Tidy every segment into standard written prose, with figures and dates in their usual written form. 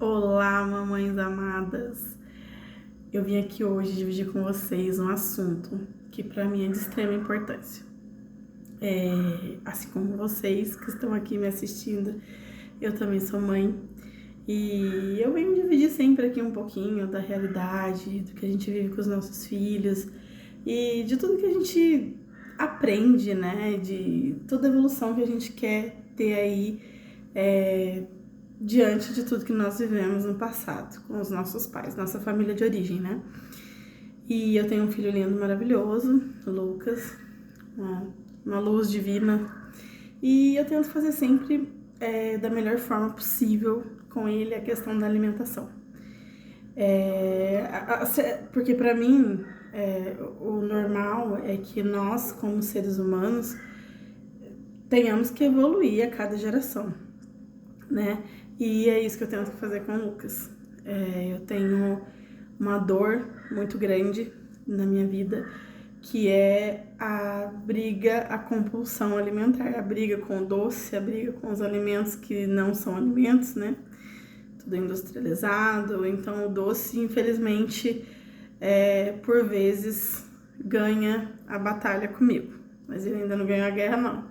Olá, mamães amadas! Eu vim aqui hoje dividir com vocês um assunto que para mim é de extrema importância. Assim como vocês que estão aqui me assistindo, eu também sou mãe e eu venho dividir sempre aqui um pouquinho da realidade, do que a gente vive com os nossos filhos e de tudo que a gente aprende, né? De toda a evolução que a gente quer ter aí diante de tudo que nós vivemos no passado, com os nossos pais, nossa família de origem, né? E eu tenho um filho lindo, maravilhoso, Lucas, uma luz divina, e eu tento fazer sempre da melhor forma possível com ele a questão da alimentação. Porque para mim, o normal é que nós, como seres humanos, tenhamos que evoluir a cada geração, né? E é isso que eu tento fazer com o Lucas. Eu tenho uma dor muito grande na minha vida, que é a briga, a compulsão alimentar, a briga com o doce, a briga com os alimentos que não são alimentos, né? Tudo industrializado. Então o doce, infelizmente, por vezes ganha a batalha comigo. Mas ele ainda não ganhou a guerra, não.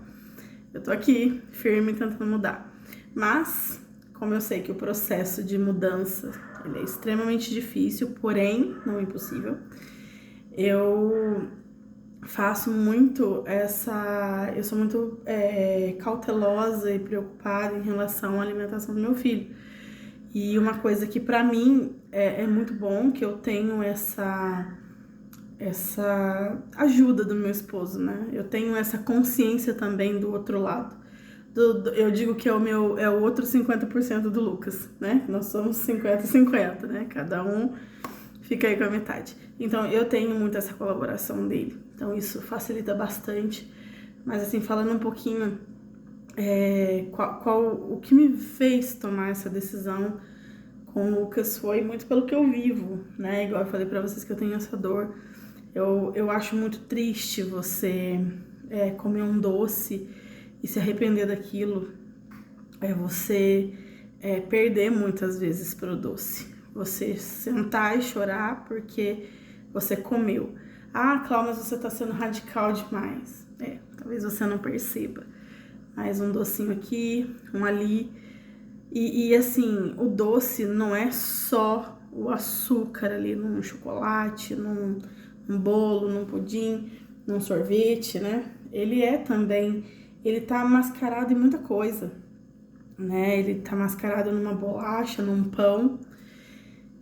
Eu tô aqui, firme, tentando mudar. Mas, como eu sei que o processo de mudança ele é extremamente difícil, porém não impossível, eu faço muito eu sou muito cautelosa e preocupada em relação à alimentação do meu filho. E uma coisa que pra mim é muito bom, que eu tenho essa ajuda do meu esposo, né? Eu tenho essa consciência também do outro lado. Eu digo que é o outro 50% do Lucas, né? Nós somos 50-50, né? Cada um fica aí com a metade. Então eu tenho muito essa colaboração dele. Então isso facilita bastante. Mas assim, falando um pouquinho o que me fez tomar essa decisão com o Lucas foi muito pelo que eu vivo, né? Igual eu falei pra vocês que eu tenho essa dor. Eu acho muito triste você comer um doce e se arrepender daquilo, você perder muitas vezes pro doce. Você sentar e chorar porque você comeu. Ah, Cláudia, mas você tá sendo radical demais. Talvez você não perceba. Mais um docinho aqui, um ali. E assim, o doce não é só o açúcar ali num chocolate, num bolo, num pudim, num sorvete, né? Ele tá mascarado em muita coisa, né? Ele tá mascarado numa bolacha, num pão.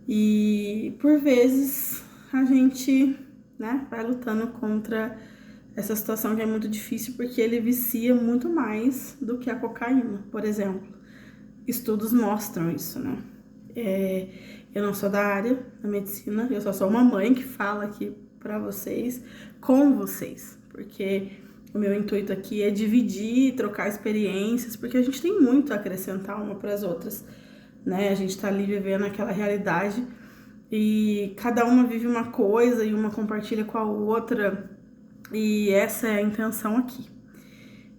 E por vezes a gente, né, vai lutando contra essa situação que é muito difícil porque ele vicia muito mais do que a cocaína, por exemplo. Estudos mostram isso, né? Eu não sou da área da medicina, eu só sou uma mãe que fala aqui pra vocês, com vocês, porque o meu intuito aqui é dividir, trocar experiências, porque a gente tem muito a acrescentar uma para as outras, né? A gente tá ali vivendo aquela realidade e cada uma vive uma coisa e uma compartilha com a outra, e essa é a intenção aqui.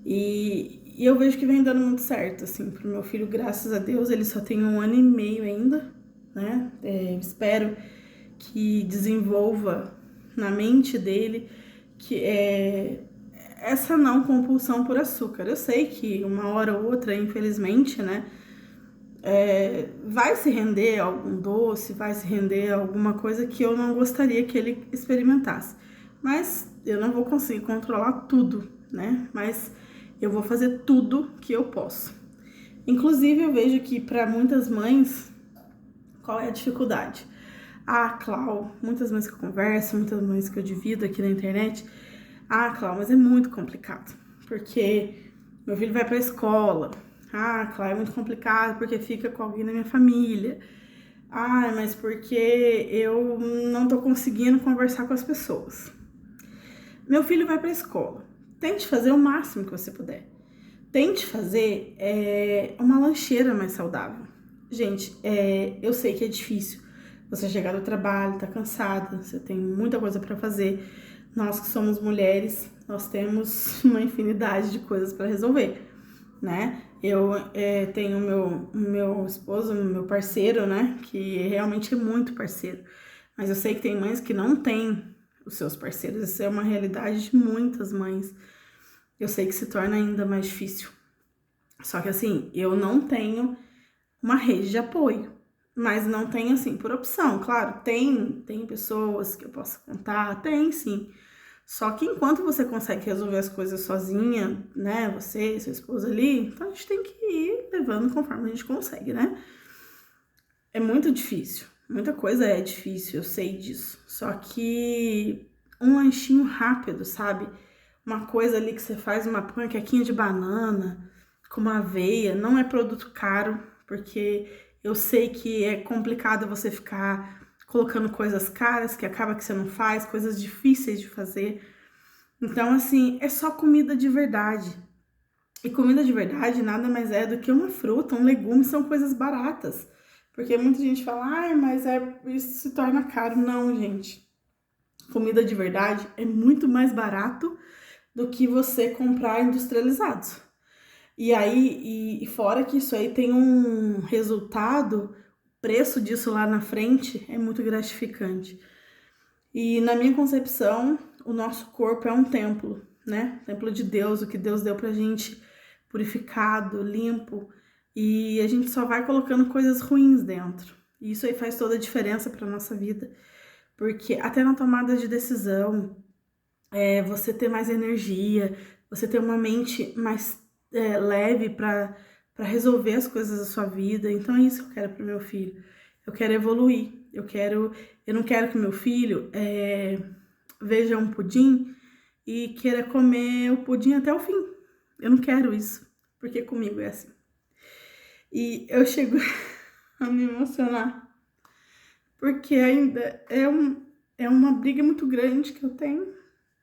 E eu vejo que vem dando muito certo, assim, pro meu filho, graças a Deus, ele só tem 1 ano e meio ainda, né? Espero que desenvolva na mente dele que essa não compulsão por açúcar. Eu sei que uma hora ou outra, infelizmente, né, vai se render a algum doce, vai se render a alguma coisa que eu não gostaria que ele experimentasse. Mas eu não vou conseguir controlar tudo, né? Mas eu vou fazer tudo que eu posso. Inclusive, eu vejo que para muitas mães, qual é a dificuldade? Ah, Clau, muitas mães que eu converso, muitas mães que eu divido aqui na internet. Ah, Clau, mas é muito complicado, porque meu filho vai pra escola. Ah, Clau, é muito complicado porque fica com alguém da minha família. Ah, mas porque eu não tô conseguindo conversar com as pessoas. Meu filho vai pra escola. Tente fazer o máximo que você puder. Tente fazer uma lancheira mais saudável. Gente, eu sei que é difícil. Você chegar do trabalho, tá cansada, você tem muita coisa pra fazer. Nós que somos mulheres, nós temos uma infinidade de coisas pra resolver. né? Eu tenho o meu esposo, meu parceiro, né? Que realmente é muito parceiro. Mas eu sei que tem mães que não têm os seus parceiros. Isso é uma realidade de muitas mães. Eu sei que se torna ainda mais difícil. Só que assim, eu não tenho uma rede de apoio. Mas não tenho assim por opção. Claro, tem pessoas que eu possa contar, tem sim. Só que enquanto você consegue resolver as coisas sozinha, né? Você e sua esposa ali, então a gente tem que ir levando conforme a gente consegue, né? É muito difícil. Muita coisa é difícil, eu sei disso. Só que um lanchinho rápido, sabe? Uma coisa ali que você faz, uma panquequinha de banana com uma aveia, não é produto caro, porque eu sei que é complicado você ficar colocando coisas caras que acaba que você não faz, coisas difíceis de fazer. Então, assim, é só comida de verdade. E comida de verdade nada mais é do que uma fruta, um legume, são coisas baratas. Porque muita gente fala, ai, mas isso se torna caro. Não, gente. Comida de verdade é muito mais barato do que você comprar industrializados. E aí, e fora que isso aí tem um resultado, o preço disso lá na frente é muito gratificante. E na minha concepção, o nosso corpo é um templo, né? Templo de Deus, o que Deus deu pra gente purificado, limpo, e a gente só vai colocando coisas ruins dentro. E isso aí faz toda a diferença pra nossa vida, porque até na tomada de decisão, você ter mais energia, você ter uma mente mais leve para resolver as coisas da sua vida. Então é isso que eu quero pro meu filho. Eu quero evoluir. Eu não quero que meu filho veja um pudim e queira comer o pudim até o fim. Eu não quero isso, porque comigo é assim. E eu chego a me emocionar, porque ainda é uma briga muito grande que eu tenho,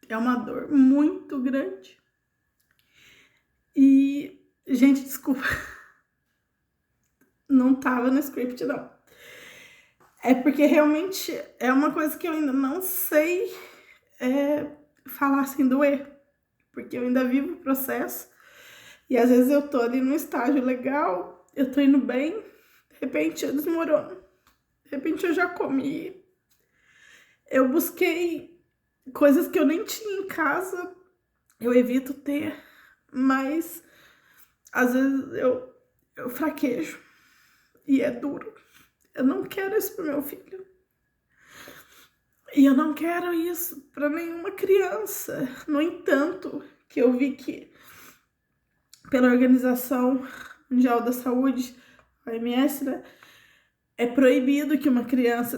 é uma dor muito grande. E, gente, desculpa, não tava no script, não. É porque realmente é uma coisa que eu ainda não sei falar sem doer, porque eu ainda vivo o processo. E às vezes eu tô ali num estágio legal, eu tô indo bem, de repente eu desmorono. De repente eu já comi, eu busquei coisas que eu nem tinha em casa, eu evito ter, mas às vezes eu fraquejo e é duro. Eu não quero isso pro meu filho. E eu não quero isso para nenhuma criança. No entanto, que eu vi que pela Organização Mundial da Saúde, a OMS, né, é proibido que uma criança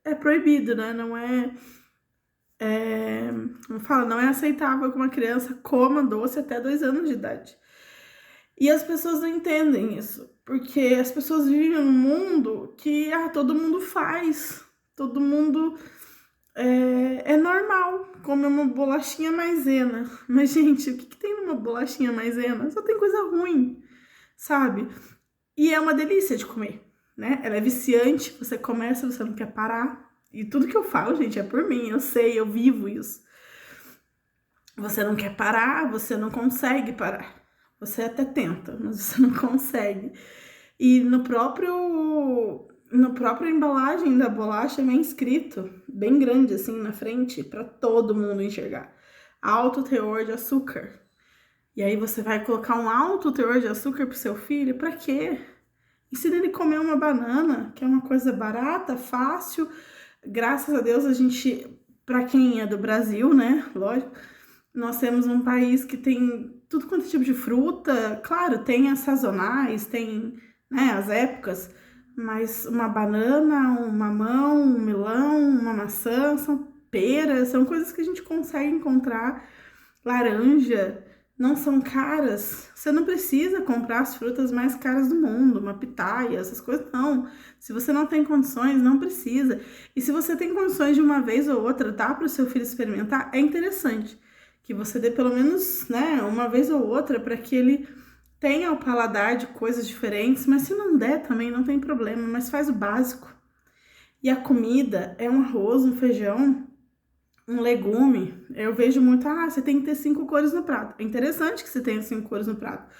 é proibido, né? Como fala, não é aceitável que uma criança coma doce até 2 anos de idade. E as pessoas não entendem isso, porque as pessoas vivem num mundo que todo mundo faz, todo mundo é normal comer uma bolachinha maisena. Mas, gente, o que tem numa bolachinha maisena? Só tem coisa ruim, sabe? E é uma delícia de comer, né? Ela é viciante, você começa, você não quer parar. E tudo que eu falo, gente, é por mim, eu sei, eu vivo isso. Você não quer parar, você não consegue parar. Você até tenta, mas você não consegue. E no próprio embalagem da bolacha vem escrito, bem grande assim na frente, para todo mundo enxergar: alto teor de açúcar. E aí você vai colocar um alto teor de açúcar pro seu filho, para quê? Ensina ele a comer uma banana, que é uma coisa barata, fácil. Graças a Deus a gente, para quem é do Brasil, né, lógico, nós temos um país que tem tudo quanto é tipo de fruta. Claro, tem as sazonais, tem, né, as épocas, mas uma banana, um mamão, um melão, uma maçã, são peras, são coisas que a gente consegue encontrar. Laranja, não são caras. Você não precisa comprar as frutas mais caras do mundo, uma pitaia, essas coisas, não. Se você não tem condições, não precisa. E se você tem condições de uma vez ou outra dar para o seu filho experimentar, é interessante que você dê pelo menos, né, uma vez ou outra para que ele tenha o paladar de coisas diferentes, mas se não der também não tem problema, mas faz o básico. E a comida é um arroz, um feijão, um legume, eu vejo muito, você tem que ter 5 cores no prato. É interessante que você tenha 5 cores no prato,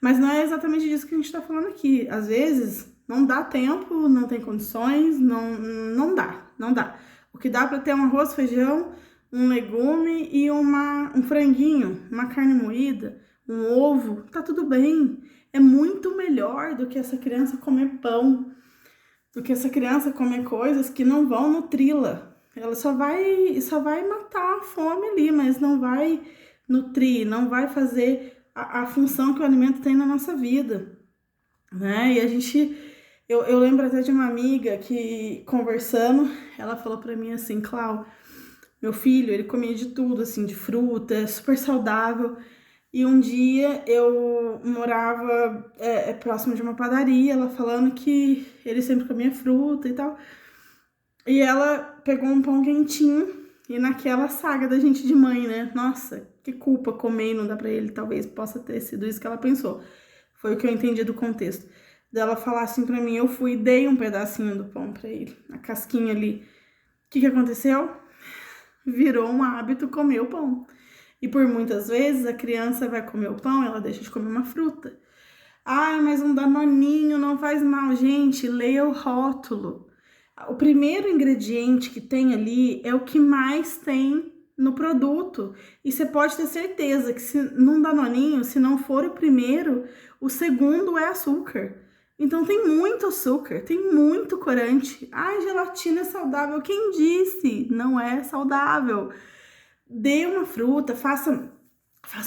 mas não é exatamente disso que a gente tá falando aqui. Às vezes, não dá tempo, não tem condições, não dá. O que dá para ter um arroz, feijão, um legume e um franguinho, uma carne moída, um ovo, tá tudo bem. É muito melhor do que essa criança comer pão, do que essa criança comer coisas que não vão nutri-la. Ela só vai matar a fome ali, mas não vai nutrir, não vai fazer a função que o alimento tem na nossa vida, né? Eu lembro até de uma amiga que, conversando, ela falou pra mim assim, Clau, meu filho, ele comia de tudo, assim, de fruta, super saudável. E um dia eu morava próximo de uma padaria, ela falando que ele sempre comia fruta e tal. E ela pegou um pão quentinho e naquela saga da gente de mãe, né? Nossa, que culpa comer e não dá pra ele. Talvez possa ter sido isso que ela pensou. Foi o que eu entendi do contexto. Dela falar assim pra mim, eu fui e dei um pedacinho do pão pra ele, a casquinha ali. O que aconteceu? Virou um hábito comer o pão. E por muitas vezes a criança vai comer o pão, ela deixa de comer uma fruta. Mas um danoninho não faz mal. Gente, leia o rótulo. O primeiro ingrediente que tem ali é o que mais tem no produto. E você pode ter certeza que se num danoninho, se não for o primeiro, o segundo é açúcar. Então tem muito açúcar, tem muito corante. Gelatina é saudável. Quem disse? Não é saudável. Dê uma fruta, faça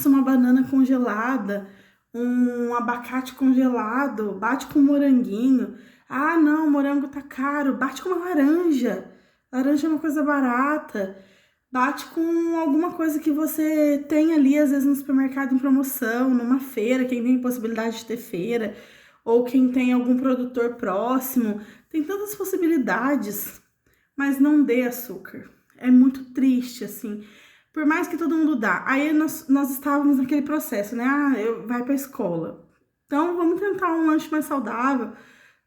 uma banana congelada, um abacate congelado, bate com moranguinho. Não, morango tá caro, bate com uma laranja. Laranja é uma coisa barata. Bate com alguma coisa que você tem ali, às vezes no supermercado em promoção, numa feira, quem tem possibilidade de ter feira, ou quem tem algum produtor próximo. Tem tantas possibilidades, mas não dê açúcar. É muito triste, assim. Por mais que todo mundo dá. Aí nós estávamos naquele processo, né? Vai pra escola. Então, vamos tentar um lanche mais saudável.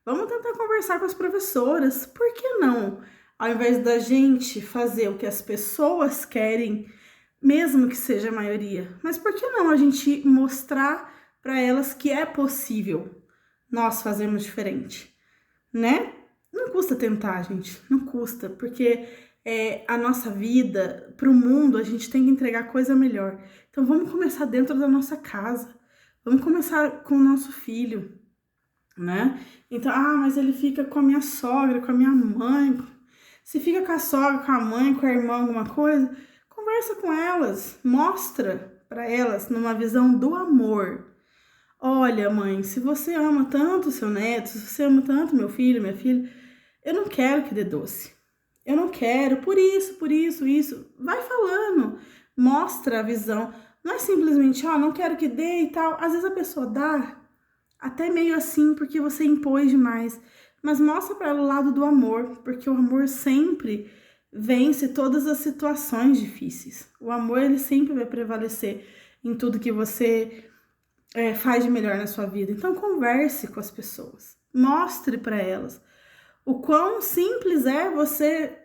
Vamos tentar conversar com as professoras. Por que não? Ao invés da gente fazer o que as pessoas querem, mesmo que seja a maioria. Mas por que não a gente mostrar para elas que é possível nós fazermos diferente, né? Não custa tentar, gente. Não custa, porque a nossa vida, para o mundo, a gente tem que entregar coisa melhor. Então vamos começar dentro da nossa casa. Vamos começar com o nosso filho, né? Então, mas ele fica com a minha sogra, com a minha mãe. Se fica com a sogra, com a mãe, com a irmã, alguma coisa, conversa com elas, mostra para elas numa visão do amor. Olha, mãe, se você ama tanto seu neto, se você ama tanto meu filho, minha filha, eu não quero que dê doce. Eu não quero, por isso, isso. Vai falando, mostra a visão. Não é simplesmente, não quero que dê e tal. Às vezes a pessoa dá, até meio assim, porque você impôs demais. Mas mostra para ela o lado do amor, porque o amor sempre vence todas as situações difíceis. O amor, ele sempre vai prevalecer em tudo que você faz de melhor na sua vida. Então, converse com as pessoas, mostre para elas o quão simples é você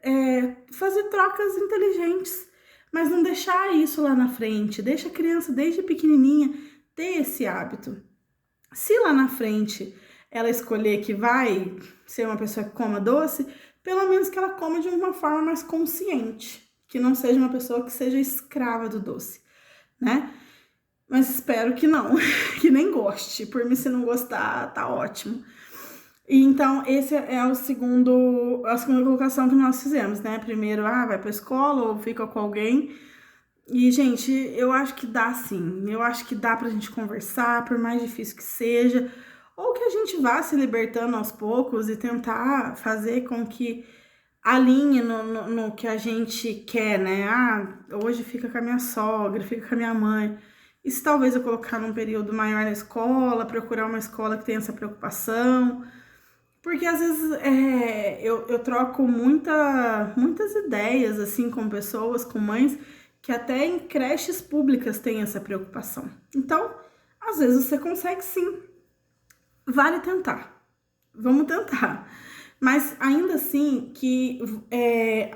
fazer trocas inteligentes, mas não deixar isso lá na frente. Deixa a criança, desde pequenininha, ter esse hábito. Se lá na frente ela escolher que vai ser uma pessoa que coma doce, pelo menos que ela coma de uma forma mais consciente, que não seja uma pessoa que seja escrava do doce, né? Mas espero que não, que nem goste. Por mim, se não gostar, tá ótimo. E então, esse é a segunda colocação que nós fizemos, né? Primeiro, vai pra escola ou fica com alguém. E, gente, eu acho que dá sim. Eu acho que dá pra gente conversar, por mais difícil que seja. Ou que a gente vá se libertando aos poucos e tentar fazer com que alinhe no que a gente quer, né? Hoje fica com a minha sogra, fica com a minha mãe. E se talvez eu colocar num período maior na escola, procurar uma escola que tenha essa preocupação. Porque às vezes eu troco muitas ideias assim com pessoas, com mães, que até em creches públicas têm essa preocupação. Então, às vezes você consegue sim. Vale tentar. Vamos tentar. Mas ainda assim que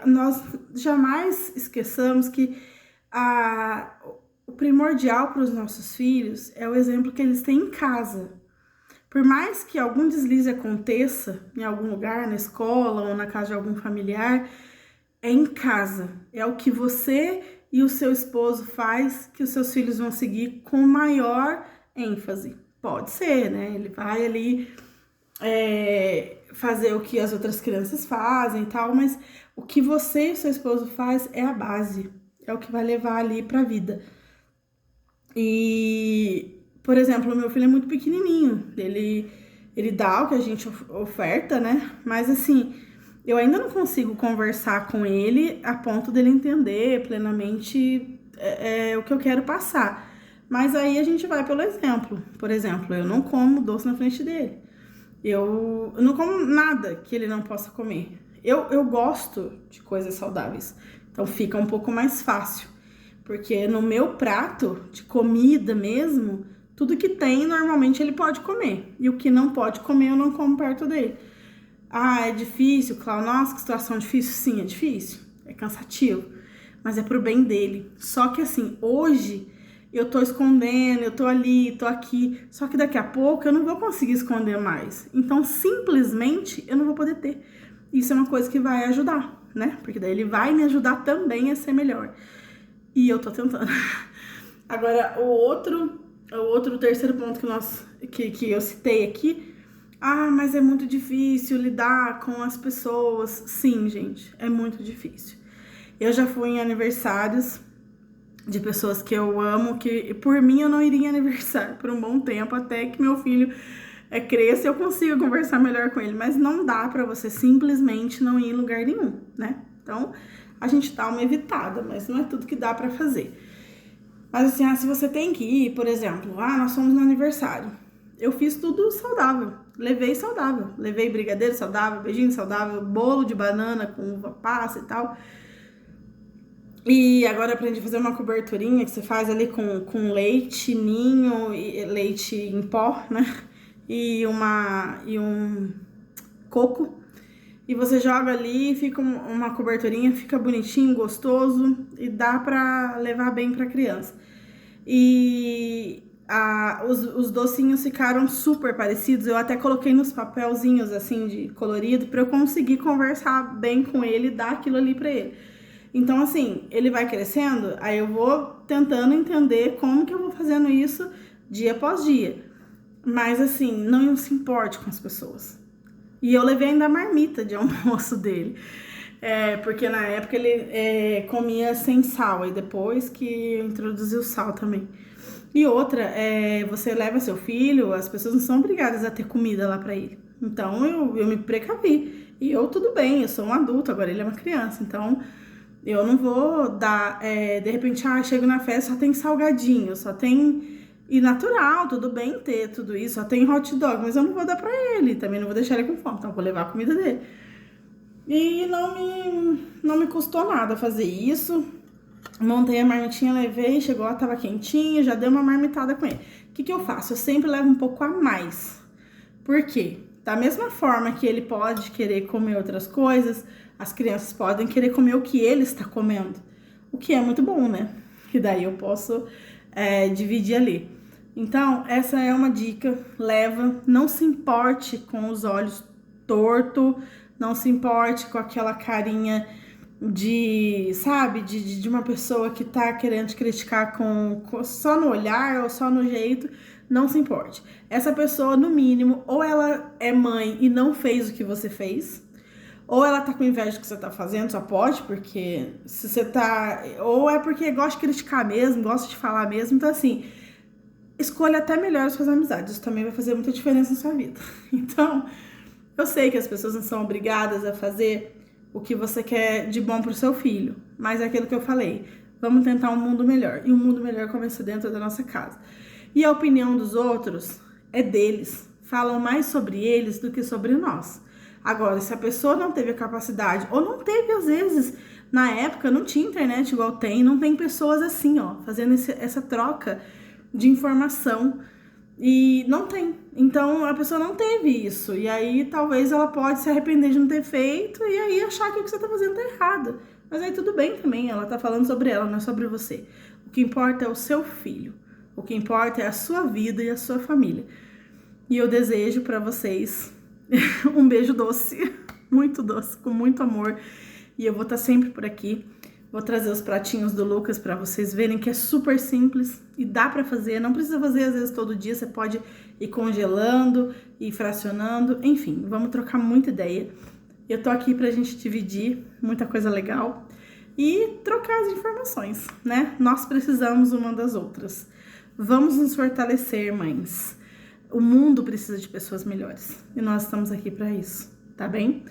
nós jamais esqueçamos que o primordial para os nossos filhos é o exemplo que eles têm em casa. Por mais que algum deslize aconteça em algum lugar, na escola ou na casa de algum familiar, é em casa. É o que você e o seu esposo faz que os seus filhos vão seguir com maior ênfase. Pode ser, né? Ele vai ali fazer o que as outras crianças fazem e tal, mas o que você e seu esposo faz é a base, é o que vai levar ali pra vida. E, por exemplo, o meu filho é muito pequenininho, ele dá o que a gente oferta, né? Mas assim, eu ainda não consigo conversar com ele a ponto dele entender plenamente o que eu quero passar. Mas aí a gente vai pelo exemplo. Por exemplo, eu não como doce na frente dele. Eu não como nada que ele não possa comer. Eu gosto de coisas saudáveis, então fica um pouco mais fácil. Porque no meu prato de comida mesmo, tudo que tem normalmente ele pode comer. E o que não pode comer eu não como perto dele. Ah, é difícil, Cláudia. Nossa, que situação difícil. Sim, é difícil. É cansativo. Mas é pro bem dele. Só que assim, hoje eu tô escondendo, eu tô ali, tô aqui. Só que daqui a pouco eu não vou conseguir esconder mais. Então, simplesmente, eu não vou poder ter. Isso é uma coisa que vai ajudar, né? Porque daí ele vai me ajudar também a ser melhor. E eu tô tentando. Agora, o terceiro ponto que eu citei aqui. Ah, mas é muito difícil lidar com as pessoas. Sim, gente, é muito difícil. Eu já fui em aniversários de pessoas que eu amo, que por mim eu não iria em aniversário por um bom tempo, até que meu filho cresça e eu consiga conversar melhor com ele. Mas não dá pra você simplesmente não ir em lugar nenhum, né? Então, a gente dá uma evitada, mas não é tudo que dá pra fazer. Mas assim, se você tem que ir, por exemplo, nós fomos no aniversário. Eu fiz tudo saudável, levei saudável. Levei brigadeiro saudável, beijinho saudável, bolo de banana com uva passa e tal. E agora aprendi a fazer uma coberturinha que você faz ali com leite ninho, leite em pó, né? E um coco. E você joga ali, fica uma coberturinha, fica bonitinho, gostoso e dá pra levar bem pra criança. E os docinhos ficaram super parecidos. Eu até coloquei nos papelzinhos assim de colorido pra eu conseguir conversar bem com ele e dar aquilo ali pra ele. Então assim, ele vai crescendo, aí eu vou tentando entender como que eu vou fazendo isso dia após dia. Mas assim, não se importe com as pessoas. E eu levei ainda a marmita de almoço dele. Porque na época ele comia sem sal, e depois que eu introduzi o sal também. E outra, você leva seu filho, as pessoas não são obrigadas a ter comida lá pra ele. Então eu me precavi. E eu, tudo bem, eu sou um adulto, agora ele é uma criança. Então eu não vou dar, de repente, chego na festa, só tem salgadinho, só tem. E natural, tudo bem ter tudo isso, só tem hot dog, mas eu não vou dar pra ele, também não vou deixar ele com fome, então eu vou levar a comida dele. E não me custou nada fazer isso. Montei a marmitinha, levei, chegou lá, tava quentinho, já dei uma marmitada com ele. O que eu faço? Eu sempre levo um pouco a mais. Por quê? Da mesma forma que ele pode querer comer outras coisas, as crianças podem querer comer o que ele está comendo. O que é muito bom, né? Que daí eu posso dividir ali. Então, essa é uma dica, leva, não se importe com os olhos tortos, não se importe com aquela carinha de uma pessoa que tá querendo te criticar só no olhar ou só no jeito, não se importe. Essa pessoa, no mínimo, ou ela é mãe e não fez o que você fez, ou ela tá com inveja do que você tá fazendo, só pode, porque se você tá... Ou é porque gosta de criticar mesmo, gosta de falar mesmo, então assim... Escolha até melhor as suas amizades, isso também vai fazer muita diferença na sua vida. Então, eu sei que as pessoas não são obrigadas a fazer o que você quer de bom pro seu filho, mas é aquilo que eu falei, vamos tentar um mundo melhor, e um mundo melhor começa dentro da nossa casa. E a opinião dos outros é deles, falam mais sobre eles do que sobre nós. Agora, se a pessoa não teve a capacidade, ou não teve às vezes, na época não tinha internet igual tem, não tem pessoas assim, fazendo essa troca de informação. E não tem. Então a pessoa não teve isso. E aí talvez ela pode se arrepender de não ter feito e aí achar que o que você tá fazendo tá errado. Mas aí tudo bem também, ela tá falando sobre ela, não é sobre você. O que importa é o seu filho. O que importa é a sua vida e a sua família. E eu desejo pra vocês um beijo doce, muito doce, com muito amor. E eu vou estar sempre por aqui. Vou trazer os pratinhos do Lucas para vocês verem que é super simples e dá para fazer. Não precisa fazer às vezes todo dia, você pode ir congelando, ir fracionando, enfim, vamos trocar muita ideia. Eu tô aqui pra gente dividir muita coisa legal e trocar as informações, né? Nós precisamos uma das outras. Vamos nos fortalecer, mães. O mundo precisa de pessoas melhores e nós estamos aqui para isso, tá bem?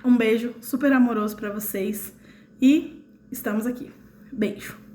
Um beijo super amoroso para vocês e estamos aqui. Beijo!